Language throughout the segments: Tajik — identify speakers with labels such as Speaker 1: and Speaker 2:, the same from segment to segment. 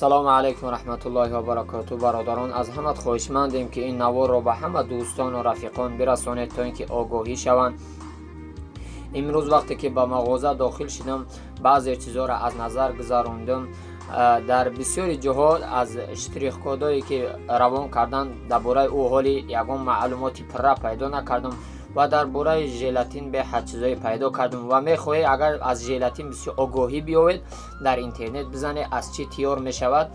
Speaker 1: салому алайкум раҳматуллоҳи ва баракатуҳ. бародарон, аз ҳамат хоҳишмандем ки ин наворро ба ҳама дӯстону рафиқон бирасонед, то ин ки огоҳӣ шаванд. имрӯз вақте ки ба мағоза дохил шудам, баъзе чизҳоро аз назар гузарондам. дар бисёри ҷоҳо аз штрихкодое ки равон кардан дар бораи ӯ ҳоли ягон маълумоти пурра пайдо накардам ва дар бораи желатин беҳад чизҳое пайдо кардам ва мехоҳед агар аз желатин бисёр огоҳӣ биёвед, дар интернет бизанед аз чӣ тайёр мешавад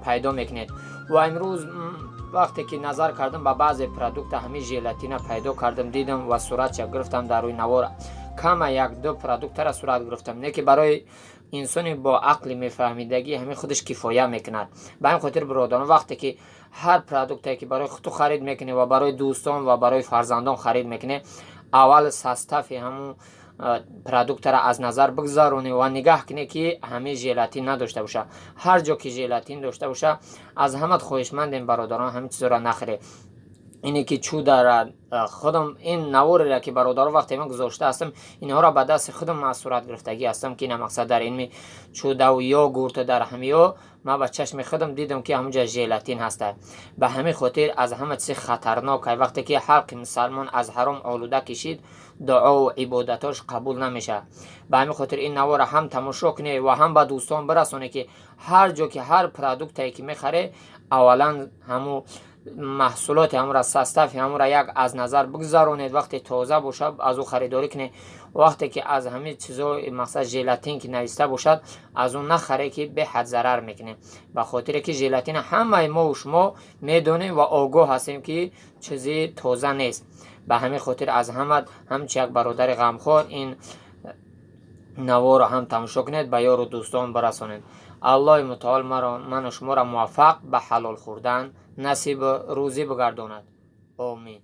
Speaker 1: пайдо мекунед. ва имрӯз вақте ки назар кардам ба баъзе продукта ҳамин желатина пайдо кардам, дидам ва суратша гирифтам. дар рӯи навор кама як-ду продуктара сурат гирифтам, не ки барои инсони бо ақли мефаҳмидагӣ ҳамин худаш кифоя мекунад. ба ин хотир бародарон, вақте ки ҳар продукте ки барои худ харид мекунед ва барои дӯстон ва барои фарзандон харид мекунед, аввал состави ҳамун продуктара аз назар бигзаронед ва нигаҳ кунед ки ҳамин желатин надошта боша. ҳар ҷо ки желатин дошта боша, аз ҳамат хоҳишмандем бародарон ҳамин чизҳоро нахӯред. ине ки чудара худам ин навореро ки бародарон вақте ман гузошта ҳастам, инҳоро ба дасти худам аз сурат гирифтагӣ ҳастам ки ина мақсад дар илми чудаву йогурту дар ҳамиё ман ба чашми худам дидам ки ҳамунҷа желатин ҳаста. ба ҳамин хотир аз ҳама чизи хатарнок вақте ки халқи мусалмон аз ҳаром олуда кишид, дуову ибодатош қабул намешавад. ба ҳамин хотир ин наворро ҳам тамошо кунед ва ҳам ба дӯстон бирасонед ки ҳар ҷо ки ҳар продуктае ки мехаред, аввалан ҳамун маҳсулоти ҳамура состави ҳамура як аз назар бигзаронед. вақте тоза бошад аз ӯ харидорӣ кунед. вақте ки аз ҳамин чизҳо мақсад желатин ки нависта бошад, аз ӯ нахаре ки беҳад зарар мекунед. ба хотире ки желатин ҳамаи мову шумо медонем ва огоҳ ҳастем ки чизи тоза нест. ба ҳамин хотир аз ҳамат ҳамчи як бародари ғамхор ин наворро ҳам тамошо кунед, ба ёру дӯстон бирасонед. аллоҳи мутаол ману шуморо муваффақ ба ҳалол хӯрдан насибу рӯзӣ бигардонад. омин.